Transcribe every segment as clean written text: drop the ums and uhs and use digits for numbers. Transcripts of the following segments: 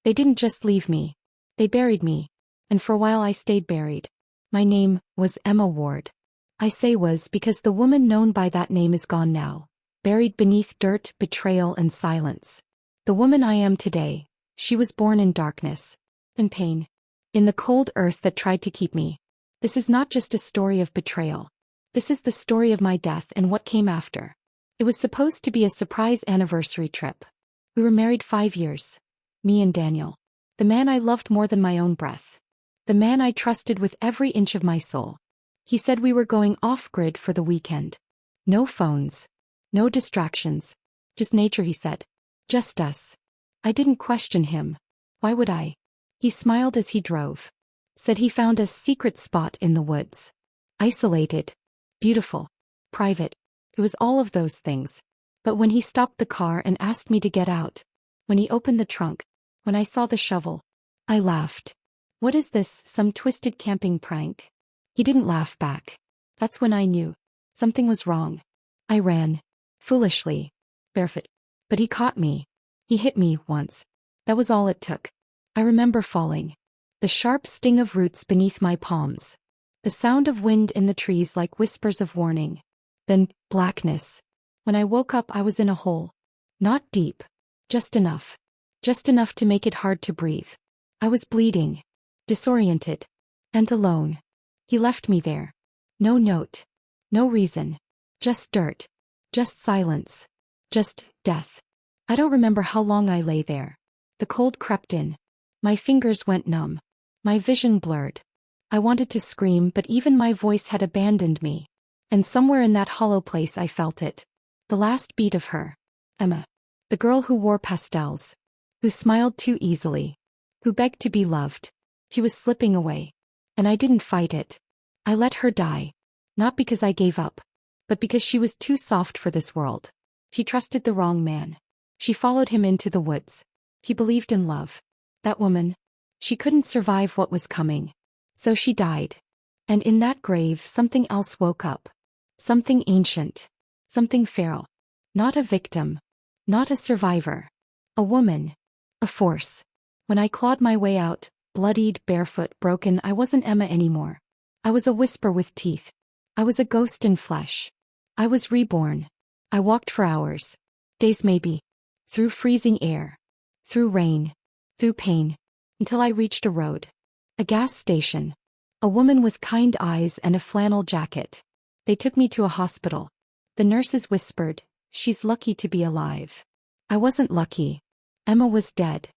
They didn't just leave me. They buried me. And for a while I stayed buried. My name was Emma Ward. I say was because the woman known by that name is gone now, buried beneath dirt, betrayal, and silence. The woman I am today, she was born in darkness, in pain, in the cold earth that tried to keep me. This is not just a story of betrayal. This is the story of my death and what came after. It was supposed to be a surprise anniversary trip. We were married 5 years. Me and Daniel. The man I loved more than my own breath. The man I trusted with every inch of my soul. He said we were going off-grid for the weekend. No phones. No distractions. Just nature, he said. Just us. I didn't question him. Why would I? He smiled as he drove. Said he found a secret spot in the woods. Isolated. Beautiful. Private. It was all of those things. But when he stopped the car and asked me to get out, when he opened the trunk, when I saw the shovel, I laughed. What is this, some twisted camping prank? He didn't laugh back. That's when I knew. Something was wrong. I ran. Foolishly. Barefoot. But he caught me. He hit me once. That was all it took. I remember falling. The sharp sting of roots beneath my palms. The sound of wind in the trees like whispers of warning. Then, blackness. When I woke up I was in a hole. Not deep. Just enough. Just enough to make it hard to breathe. I was bleeding. Disoriented. And alone. He left me there. No note. No reason. Just dirt. Just silence. Just death. I don't remember how long I lay there. The cold crept in. My fingers went numb. My vision blurred. I wanted to scream, but even my voice had abandoned me. And somewhere in that hollow place I felt it. The last beat of her. Emma. The girl who wore pastels. Who smiled too easily. Who begged to be loved. She was slipping away. And I didn't fight it. I let her die. Not because I gave up. But because she was too soft for this world. She trusted the wrong man. She followed him into the woods. He believed in love. That woman. She couldn't survive what was coming. So she died. And in that grave something else woke up. Something ancient. Something feral. Not a victim. Not a survivor. A woman. A force. When I clawed my way out, bloodied, barefoot, broken, I wasn't Emma anymore. I was a whisper with teeth. I was a ghost in flesh. I was reborn. I walked for hours. Days maybe. Through freezing air. Through rain. Through pain. Until I reached a road. A gas station. A woman with kind eyes and a flannel jacket. They took me to a hospital. The nurses whispered, "She's lucky to be alive." I wasn't lucky. Emma was dead.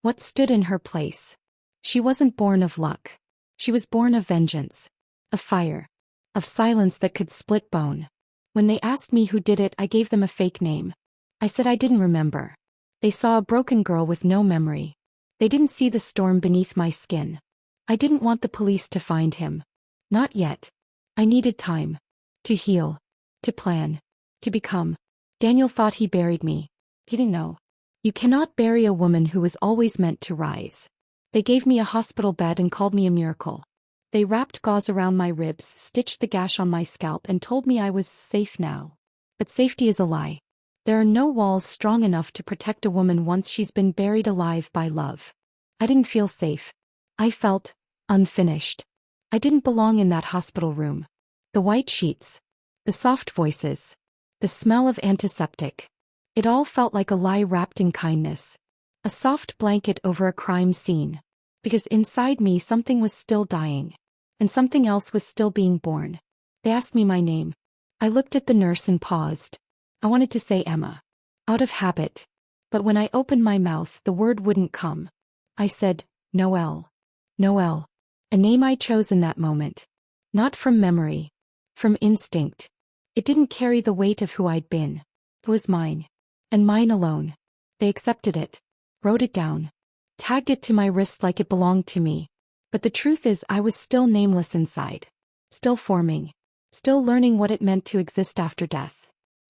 What stood in her place? She wasn't born of luck. She was born of vengeance. Of fire. Of silence that could split bone. When they asked me who did it, I gave them a fake name. I said I didn't remember. They saw a broken girl with no memory. They didn't see the storm beneath my skin. I didn't want the police to find him. Not yet. I needed time. To heal. To plan. To become. Daniel thought he buried me. He didn't know. You cannot bury a woman who was always meant to rise. They gave me a hospital bed and called me a miracle. They wrapped gauze around my ribs, stitched the gash on my scalp, and told me I was safe now. But safety is a lie. There are no walls strong enough to protect a woman once she's been buried alive by love. I didn't feel safe. I felt unfinished. I didn't belong in that hospital room. The white sheets. The soft voices. The smell of antiseptic. It all felt like a lie wrapped in kindness. A soft blanket over a crime scene. Because inside me something was still dying. And something else was still being born. They asked me my name. I looked at the nurse and paused. I wanted to say Emma. Out of habit. But when I opened my mouth, the word wouldn't come. I said, Noelle. Noelle. A name I chose in that moment. Not from memory. From instinct. It didn't carry the weight of who I'd been. It was mine. And mine alone. They accepted it. Wrote it down. Tagged it to my wrist like it belonged to me. But the truth is I was still nameless inside. Still forming. Still learning what it meant to exist after death.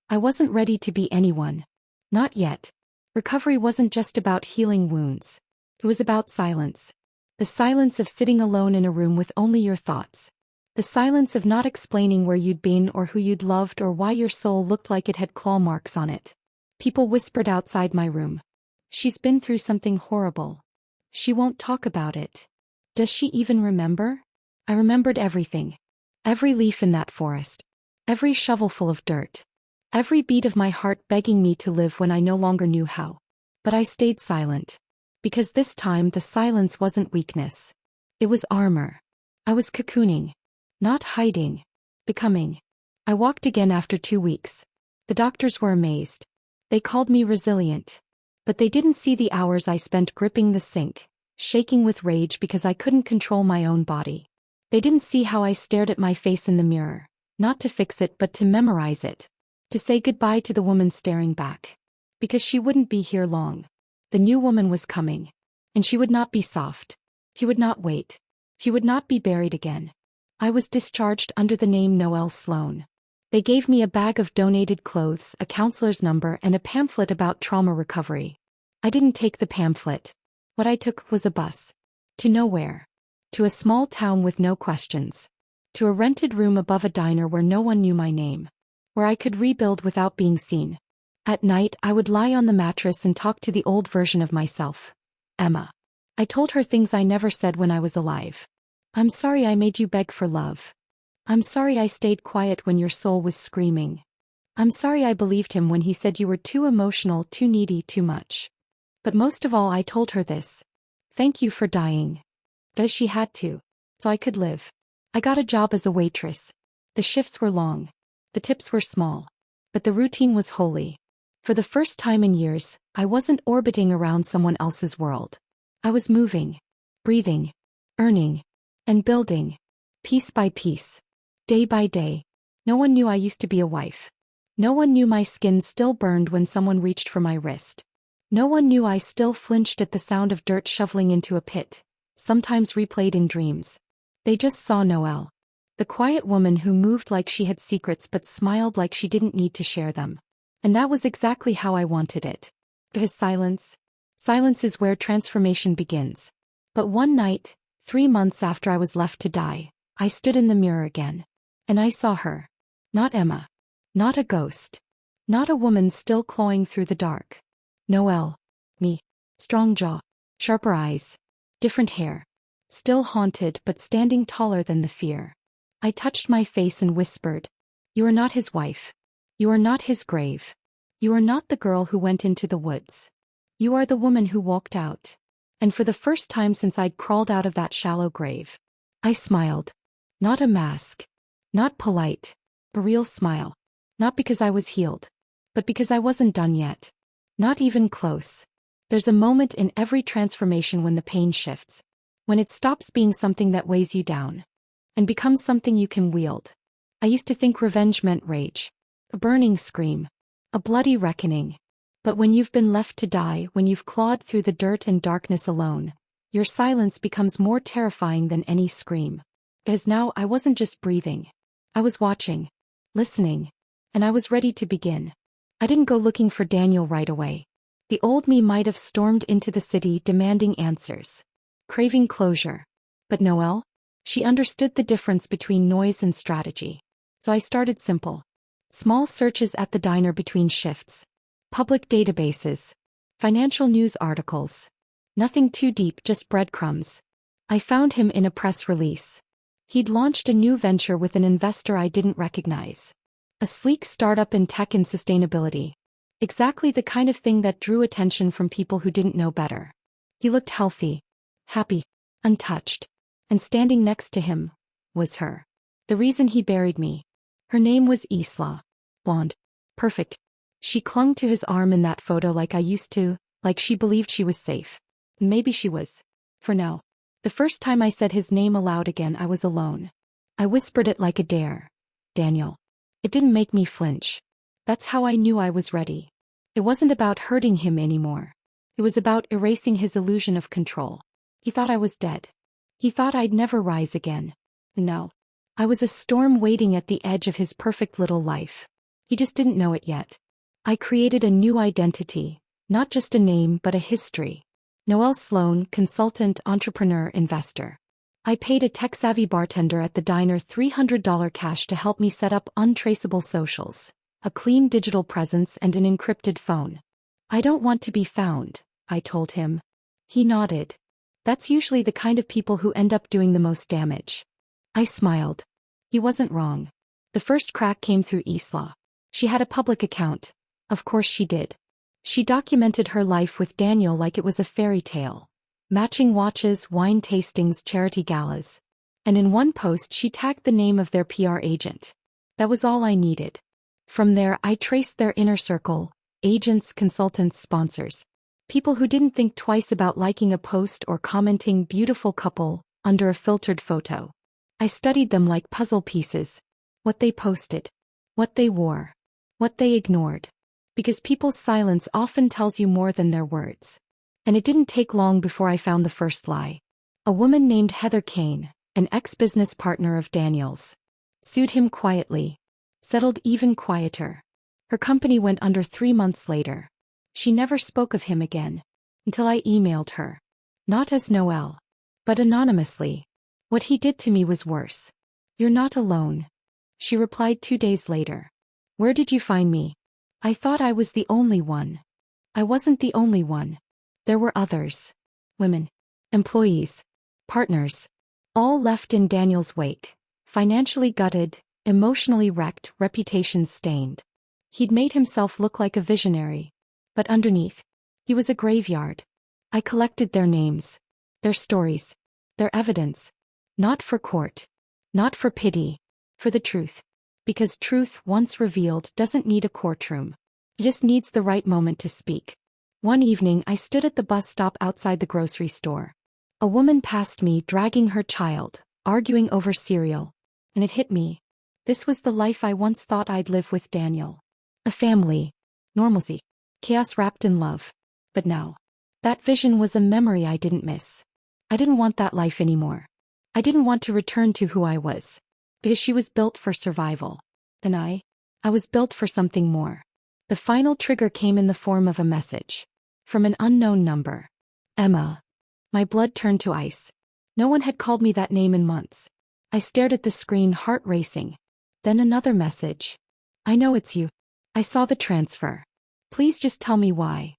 I wasn't ready to be anyone. Not yet. Recovery wasn't just about healing wounds. It was about silence. The silence of sitting alone in a room with only your thoughts. The silence of not explaining where you'd been or who you'd loved or why your soul looked like it had claw marks on it. People whispered outside my room. She's been through something horrible. She won't talk about it. Does she even remember? I remembered everything. Every leaf in that forest. Every shovelful of dirt. Every beat of my heart begging me to live when I no longer knew how. But I stayed silent. Because this time the silence wasn't weakness. It was armor. I was cocooning. Not hiding. Becoming. I walked again after 2 weeks. The doctors were amazed. They called me resilient. But they didn't see the hours I spent gripping the sink, shaking with rage because I couldn't control my own body. They didn't see how I stared at my face in the mirror, not to fix it but to memorize it. To say goodbye to the woman staring back. Because she wouldn't be here long. The new woman was coming. And she would not be soft. He would not wait. He would not be buried again. I was discharged under the name Noelle Sloan. They gave me a bag of donated clothes, a counselor's number, and a pamphlet about trauma recovery. I didn't take the pamphlet. What I took was a bus. To nowhere. To a small town with no questions. To a rented room above a diner where no one knew my name. Where I could rebuild without being seen. At night, I would lie on the mattress and talk to the old version of myself. Emma. I told her things I never said when I was alive. I'm sorry I made you beg for love. I'm sorry I stayed quiet when your soul was screaming. I'm sorry I believed him when he said you were too emotional, too needy, too much. But most of all I told her this. Thank you for dying. Because she had to. So I could live. I got a job as a waitress. The shifts were long. The tips were small. But the routine was holy. For the first time in years, I wasn't orbiting around someone else's world. I was moving. Breathing. Earning. And building. Piece by piece. Day by day. No one knew I used to be a wife. No one knew my skin still burned when someone reached for my wrist. No one knew I still flinched at the sound of dirt shoveling into a pit, sometimes replayed in dreams. They just saw Noelle. The quiet woman who moved like she had secrets but smiled like she didn't need to share them. And that was exactly how I wanted it. Because silence is where transformation begins. But one night, 3 months after I was left to die, I stood in the mirror again. And I saw her. Not Emma. Not a ghost. Not a woman still clawing through the dark. Noelle. Me. Strong jaw. Sharper eyes. Different hair. Still haunted but standing taller than the fear. I touched my face and whispered. You are not his wife. You are not his grave. You are not the girl who went into the woods. You are the woman who walked out. And for the first time since I'd crawled out of that shallow grave, I smiled. Not a mask. Not polite. A real smile. Not because I was healed. But because I wasn't done yet. Not even close. There's a moment in every transformation when the pain shifts. When it stops being something that weighs you down. And becomes something you can wield. I used to think revenge meant rage. A burning scream. A bloody reckoning. But when you've been left to die, when you've clawed through the dirt and darkness alone, your silence becomes more terrifying than any scream. Because now I wasn't just breathing. I was watching, listening, and I was ready to begin. I didn't go looking for Daniel right away. The old me might have stormed into the city demanding answers, craving closure. But Noelle? She understood the difference between noise and strategy. So I started simple. Small searches at the diner between shifts. Public databases. Financial news articles. Nothing too deep, just breadcrumbs. I found him in a press release. He'd launched a new venture with an investor I didn't recognize. A sleek startup in tech and sustainability. Exactly the kind of thing that drew attention from people who didn't know better. He looked healthy, happy, untouched. And standing next to him was her. The reason he buried me. Her name was Isla. Blonde. Perfect. She clung to his arm in that photo like I used to, like she believed she was safe. Maybe she was. For now. The first time I said his name aloud again, I was alone. I whispered it like a dare. Daniel. It didn't make me flinch. That's how I knew I was ready. It wasn't about hurting him anymore. It was about erasing his illusion of control. He thought I was dead. He thought I'd never rise again. No. I was a storm waiting at the edge of his perfect little life. He just didn't know it yet. I created a new identity, not just a name but a history. Noelle Sloan, consultant, entrepreneur, investor. I paid a tech-savvy bartender at the diner $300 cash to help me set up untraceable socials, a clean digital presence and an encrypted phone. I don't want to be found, I told him. He nodded. That's usually the kind of people who end up doing the most damage. I smiled. He wasn't wrong. The first crack came through Isla. She had a public account. Of course she did. She documented her life with Daniel like it was a fairy tale. Matching watches, wine tastings, charity galas. And in one post she tagged the name of their PR agent. That was all I needed. From there I traced their inner circle, agents, consultants, sponsors. People who didn't think twice about liking a post or commenting "beautiful couple" under a filtered photo. I studied them like puzzle pieces. What they posted. What they wore. What they ignored. Because people's silence often tells you more than their words. And it didn't take long before I found the first lie. A woman named Heather Kane, an ex-business partner of Daniel's. Sued him quietly. Settled even quieter. Her company went under 3 months later. She never spoke of him again. Until I emailed her. Not as Noelle. But anonymously. What he did to me was worse. "You're not alone." She replied 2 days later. "Where did you find me?" I thought I was the only one. I wasn't the only one. There were others. Women. Employees. Partners. All left in Daniel's wake. Financially gutted, emotionally wrecked, reputation stained. He'd made himself look like a visionary. But underneath, he was a graveyard. I collected their names. Their stories. Their evidence. Not for court. Not for pity. For the truth. Because truth, once revealed, doesn't need a courtroom. It just needs the right moment to speak. One evening I stood at the bus stop outside the grocery store. A woman passed me dragging her child, arguing over cereal. And it hit me. This was the life I once thought I'd live with Daniel. A family. Normalcy. Chaos wrapped in love. But now. That vision was a memory I didn't miss. I didn't want that life anymore. I didn't want to return to who I was. Because she was built for survival. And I was built for something more. The final trigger came in the form of a message. From an unknown number. Emma. My blood turned to ice. No one had called me that name in months. I stared at the screen, heart racing. Then another message. I know it's you. I saw the transfer. Please just tell me why.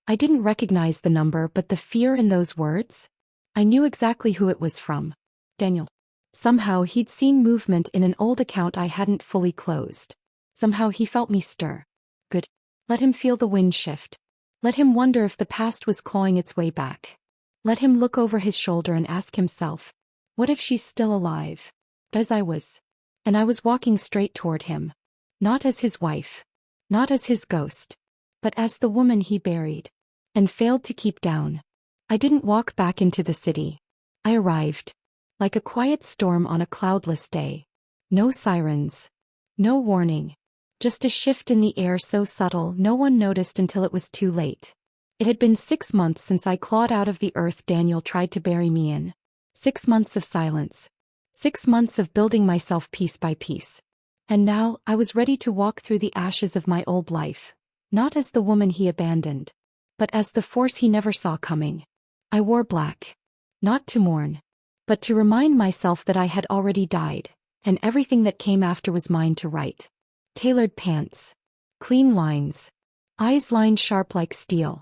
I didn't recognize the number, but the fear in those words? I knew exactly who it was from. Daniel. Somehow he'd seen movement in an old account I hadn't fully closed. Somehow he felt me stir. Good. Let him feel the wind shift. Let him wonder if the past was clawing its way back. Let him look over his shoulder and ask himself, what if she's still alive? As I was. And I was walking straight toward him. Not as his wife. Not as his ghost. But as the woman he buried. And failed to keep down. I didn't walk back into the city. I arrived. Like a quiet storm on a cloudless day. No sirens. No warning. Just a shift in the air so subtle no one noticed until it was too late. It had been 6 months since I clawed out of the earth Daniel tried to bury me in. 6 months of silence. 6 months of building myself piece by piece. And now I was ready to walk through the ashes of my old life. Not as the woman he abandoned. But as the force he never saw coming. I wore black. Not to mourn. But to remind myself that I had already died, and everything that came after was mine to write. Tailored pants. Clean lines. Eyes lined sharp like steel.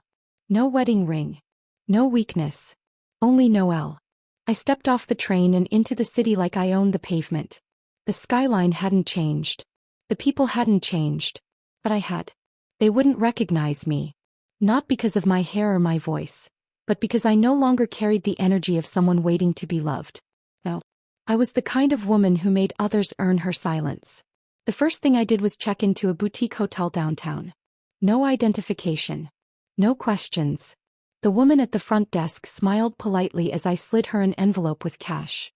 No wedding ring. No weakness. Only Noelle. I stepped off the train and into the city like I owned the pavement. The skyline hadn't changed. The people hadn't changed. But I had. They wouldn't recognize me. Not because of my hair or my voice. But because I no longer carried the energy of someone waiting to be loved. No. I was the kind of woman who made others earn her silence. The first thing I did was check into a boutique hotel downtown. No identification. No questions. The woman at the front desk smiled politely as I slid her an envelope with cash.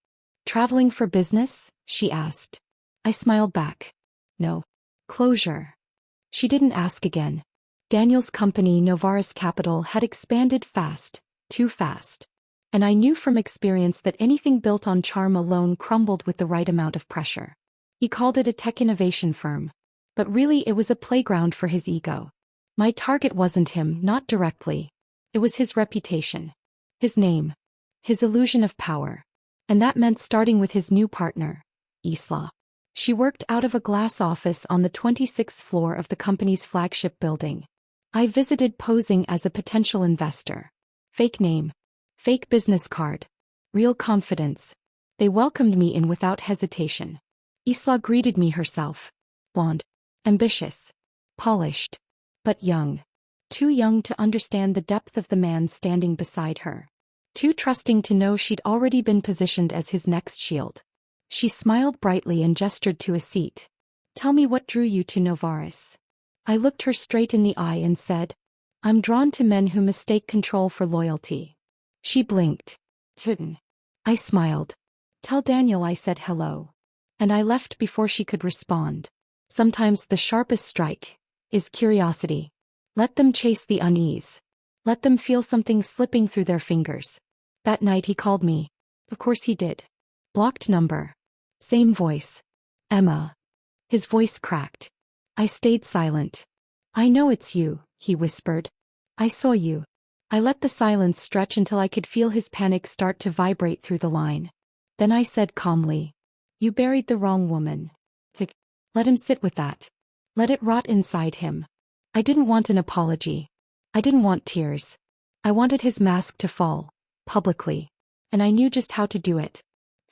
"Traveling for business?" she asked. I smiled back. "No. Closure." She didn't ask again. Daniel's company, Novaris Capital, had expanded fast, too fast. And I knew from experience that anything built on charm alone crumbled with the right amount of pressure. He called it a tech innovation firm. But really it was a playground for his ego. My target wasn't him, not directly. It was his reputation. His name. His illusion of power. And that meant starting with his new partner, Isla. She worked out of a glass office on the 26th floor of the company's flagship building. I visited posing as a potential investor. Fake name. Fake business card. Real confidence. They welcomed me in without hesitation. Isla greeted me herself. Blonde. Ambitious. Polished. But young. Too young to understand the depth of the man standing beside her. Too trusting to know she'd already been positioned as his next shield. She smiled brightly and gestured to a seat. Tell me what drew you to Novaris. I looked her straight in the eye and said, I'm drawn to men who mistake control for loyalty. She blinked. I smiled. Tell Daniel I said hello. And I left before she could respond. Sometimes the sharpest strike is curiosity. Let them chase the unease. Let them feel something slipping through their fingers. That night he called me. Of course he did. Blocked number. Same voice. Emma. His voice cracked. I stayed silent. I know it's you, he whispered. I saw you. I let the silence stretch until I could feel his panic start to vibrate through the line. Then I said calmly, you buried the wrong woman. Let him sit with that. Let it rot inside him. I didn't want an apology. I didn't want tears. I wanted his mask to fall, publicly. And I knew just how to do it.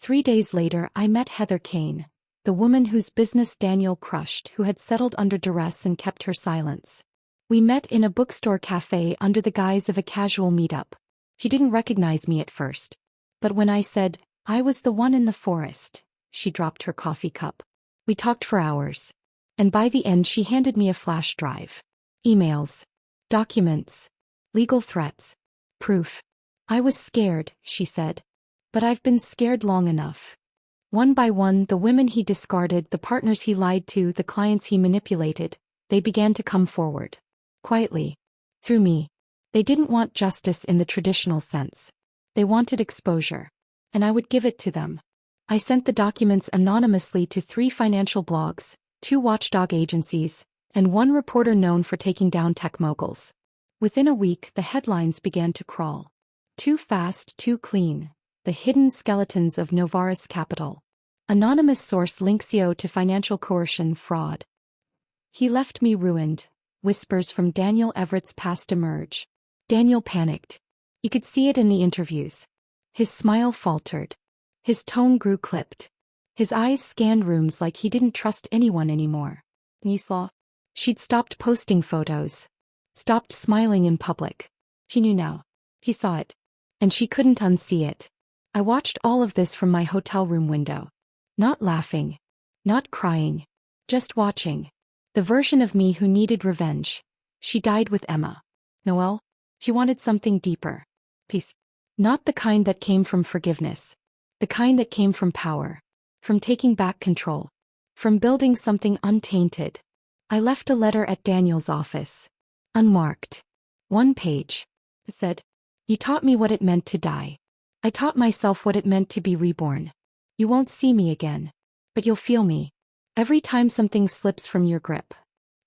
3 days later I met Heather Kane, the woman whose business Daniel crushed, who had settled under duress and kept her silence. We met in a bookstore cafe under the guise of a casual meetup. She didn't recognize me at first. But when I said, I was the one in the forest, she dropped her coffee cup. We talked for hours. And by the end she handed me a flash drive. Emails. Documents. Legal threats. Proof. I was scared, she said. But I've been scared long enough. One by one, the women he discarded, the partners he lied to, the clients he manipulated, they began to come forward. Quietly. Through me. They didn't want justice in the traditional sense. They wanted exposure. And I would give it to them. I sent the documents anonymously to 3 financial blogs, 2 watchdog agencies, and 1 reporter known for taking down tech moguls. Within a week, the headlines began to crawl. Too fast, too clean. The hidden skeletons of Novaris Capital. Anonymous source links Yo to financial coercion fraud. He left me ruined. Whispers from Daniel Everett's past emerge. Daniel panicked. You could see it in the interviews. His smile faltered. His tone grew clipped. His eyes scanned rooms like he didn't trust anyone anymore. Nisla. She'd stopped posting photos. Stopped smiling in public. She knew now. He saw it. And she couldn't unsee it. I watched all of this from my hotel room window. Not laughing. Not crying. Just watching. The version of me who needed revenge. She died with Emma. Noelle? She wanted something deeper. Peace. Not the kind that came from forgiveness. The kind that came from power. From taking back control. From building something untainted. I left a letter at Daniel's office. Unmarked. 1 page. It said, you taught me what it meant to die. I taught myself what it meant to be reborn. You won't see me again. But you'll feel me. Every time something slips from your grip.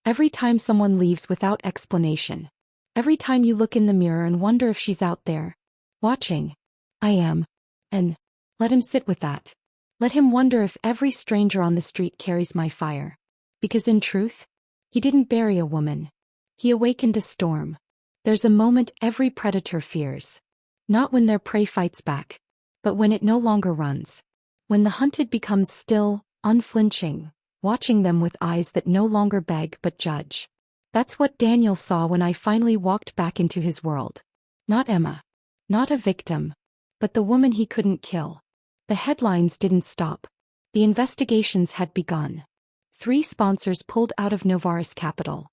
Every time someone leaves without explanation. Every time you look in the mirror and wonder if she's out there. Watching. I am. And let him sit with that. Let him wonder if every stranger on the street carries my fire. Because in truth, he didn't bury a woman. He awakened a storm. There's a moment every predator fears. Not when their prey fights back, but when it no longer runs. When the hunted becomes still, unflinching, watching them with eyes that no longer beg but judge. That's what Daniel saw when I finally walked back into his world. Not Emma. Not a victim. But the woman he couldn't kill. The headlines didn't stop. The investigations had begun. 3 sponsors pulled out of Novaris Capital.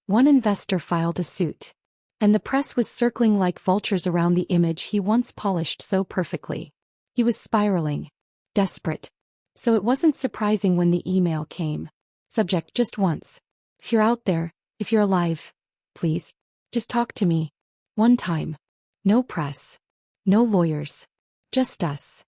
1 investor filed a suit. And the press was circling like vultures around the image he once polished so perfectly. He was spiraling. Desperate. So it wasn't surprising when the email came. Subject just once. If you're out there, if you're alive, please, just talk to me. 1 time. No press. No lawyers. Just us.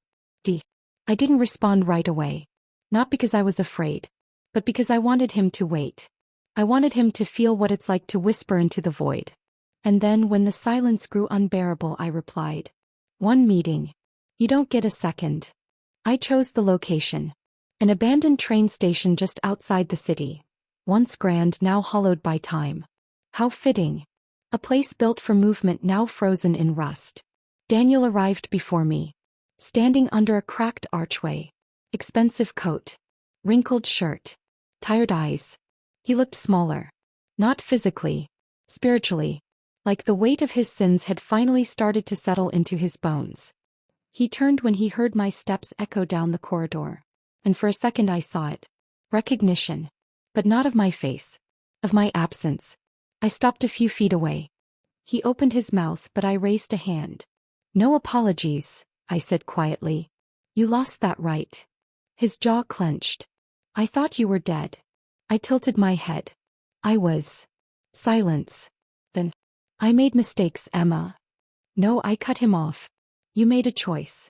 I didn't respond right away. Not because I was afraid. But because I wanted him to wait. I wanted him to feel what it's like to whisper into the void. And then when the silence grew unbearable, I replied. 1 meeting. You don't get a second. I chose the location. An abandoned train station just outside the city. Once grand, now hollowed by time. How fitting. A place built for movement now frozen in rust. Daniel arrived before me, standing under a cracked archway. Expensive coat, wrinkled shirt, tired eyes. He looked smaller. Not physically, spiritually. Like the weight of his sins had finally started to settle into his bones. He turned when he heard my steps echo down the corridor. And for a second I saw it. Recognition. But not of my face. Of my absence. I stopped a few feet away. He opened his mouth, but I raised a hand. "No apologies," I said quietly. "You lost that right." His jaw clenched. "I thought you were dead." I tilted my head. I was. Silence. Then. "I made mistakes, Emma." "No," I cut him off. "You made a choice."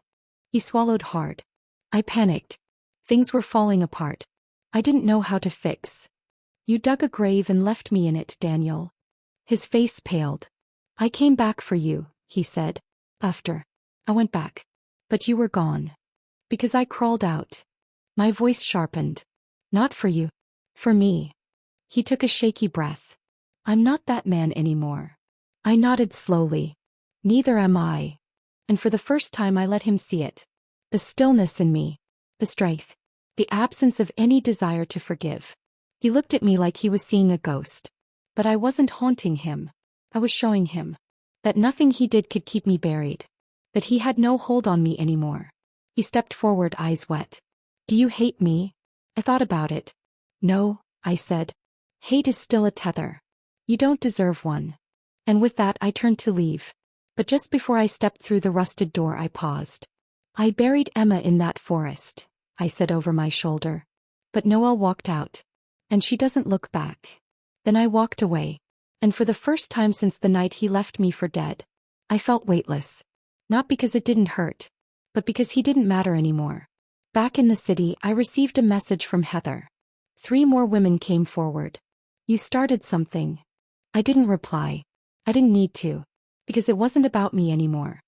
He swallowed hard. I panicked. Things were falling apart. I didn't know how to fix. "You dug a grave and left me in it, Daniel." His face paled. "I came back for you," he said. "After. I went back. But you were gone. Because I crawled out." My voice sharpened. "Not for you. For me." He took a shaky breath. "I'm not that man anymore." I nodded slowly. "Neither am I." And for the first time I let him see it. The stillness in me. The strength. The absence of any desire to forgive. He looked at me like he was seeing a ghost. But I wasn't haunting him. I was showing him that nothing he did could keep me buried. That he had no hold on me anymore. He stepped forward, eyes wet. "Do you hate me?" I thought about it. "No," I said. "Hate is still a tether. You don't deserve one." And with that I turned to leave. But just before I stepped through the rusted door I paused. "I buried Emma in that forest," I said over my shoulder. But Noelle walked out. And she doesn't look back. Then I walked away. And for the first time since the night he left me for dead, I felt weightless. Not because it didn't hurt, but because he didn't matter anymore. Back in the city, I received a message from Heather. 3 more women came forward. "You started something." I didn't reply. I didn't need to. Because it wasn't about me anymore.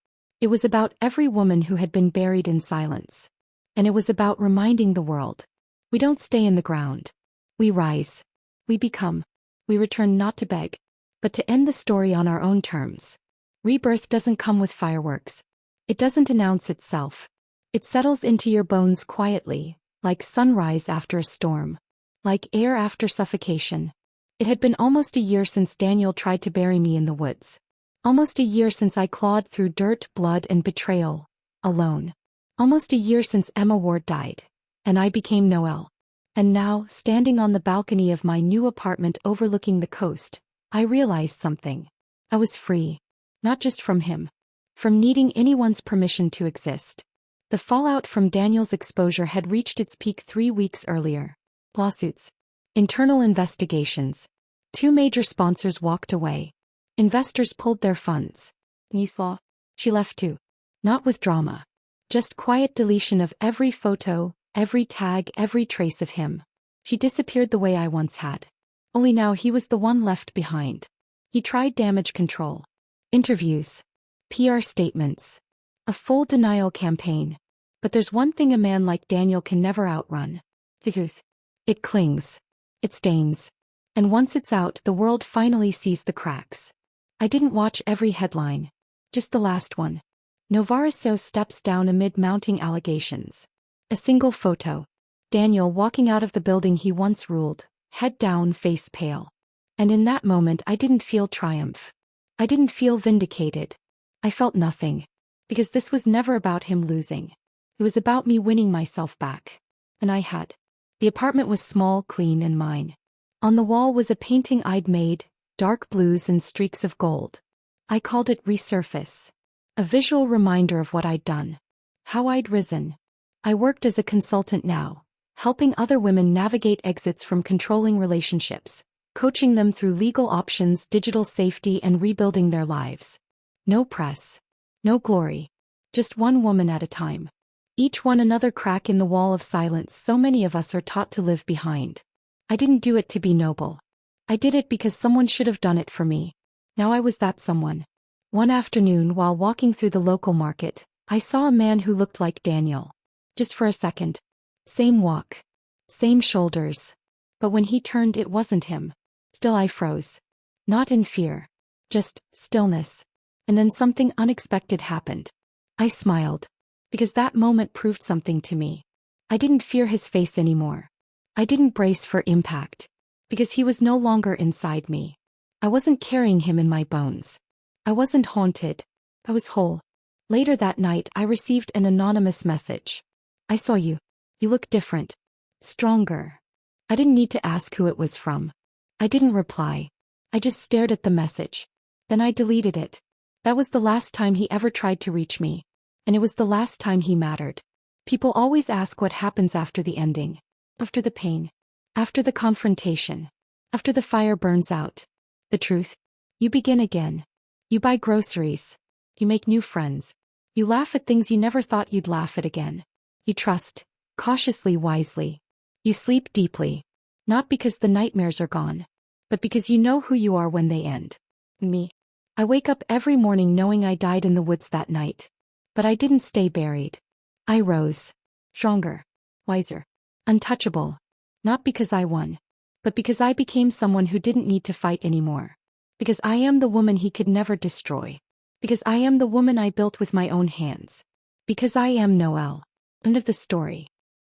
It was about every woman who had been buried in silence. And it was about reminding the world. We don't stay in the ground. We rise. We become. We return not to beg, but to end the story on our own terms. Rebirth doesn't come with fireworks. It doesn't announce itself. It settles into your bones quietly, like sunrise after a storm. Like air after suffocation. It had been almost a year since Daniel tried to bury me in the woods. Almost a year since I clawed through dirt, blood, and betrayal, alone. Almost a year since Emma Ward died, and I became Noelle. And now, standing on the balcony of my new apartment overlooking the coast, I realized something. I was free. Not just from him. From needing anyone's permission to exist. The fallout from Daniel's exposure had reached its peak 3 weeks earlier. Lawsuits. Internal investigations. 2 major sponsors walked away. Investors pulled their funds. Nisla. She left too. Not with drama. Just quiet deletion of every photo, every tag, every trace of him. She disappeared the way I once had. Only now he was the one left behind. He tried damage control. Interviews. PR statements. A full denial campaign. But there's one thing a man like Daniel can never outrun. The truth. It clings. It stains. And once it's out, the world finally sees the cracks. I didn't watch every headline. Just the last one. Novariso steps down amid mounting allegations. A single photo. Daniel walking out of the building he once ruled, head down, face pale. And in that moment I didn't feel triumph. I didn't feel vindicated. I felt nothing. Because this was never about him losing. It was about me winning myself back. And I had. The apartment was small, clean, and mine. On the wall was a painting I'd made, dark blues and streaks of gold. I called it Resurface. A visual reminder of what I'd done. How I'd risen. I worked as a consultant now, helping other women navigate exits from controlling relationships, coaching them through legal options, digital safety, and rebuilding their lives. No press. No glory. Just one woman at a time. Each one another crack in the wall of silence so many of us are taught to live behind. I didn't do it to be noble. I did it because someone should have done it for me. Now I was that someone. One afternoon while walking through the local market, I saw a man who looked like Daniel. Just for a second. Same walk. Same shoulders. But when he turned, it wasn't him. Still I froze. Not in fear. Just stillness. And then something unexpected happened. I smiled. Because that moment proved something to me. I didn't fear his face anymore. I didn't brace for impact. Because he was no longer inside me. I wasn't carrying him in my bones. I wasn't haunted. I was whole. Later that night I received an anonymous message. I saw you. You look different. Stronger. I didn't need to ask who it was from. I didn't reply. I just stared at the message. Then I deleted it. That was the last time he ever tried to reach me. And it was the last time he mattered. People always ask what happens after the ending. After the pain. After the confrontation. After the fire burns out. The truth? You begin again. You buy groceries. You make new friends. You laugh at things you never thought you'd laugh at again. You trust, cautiously, wisely. You sleep deeply. Not because the nightmares are gone, but because you know who you are when they end. Me. I wake up every morning knowing I died in the woods that night. But I didn't stay buried. I rose. Stronger. Wiser. Untouchable. Not because I won. But because I became someone who didn't need to fight anymore. Because I am the woman he could never destroy. Because I am the woman I built with my own hands. Because I am Noelle. End of the story.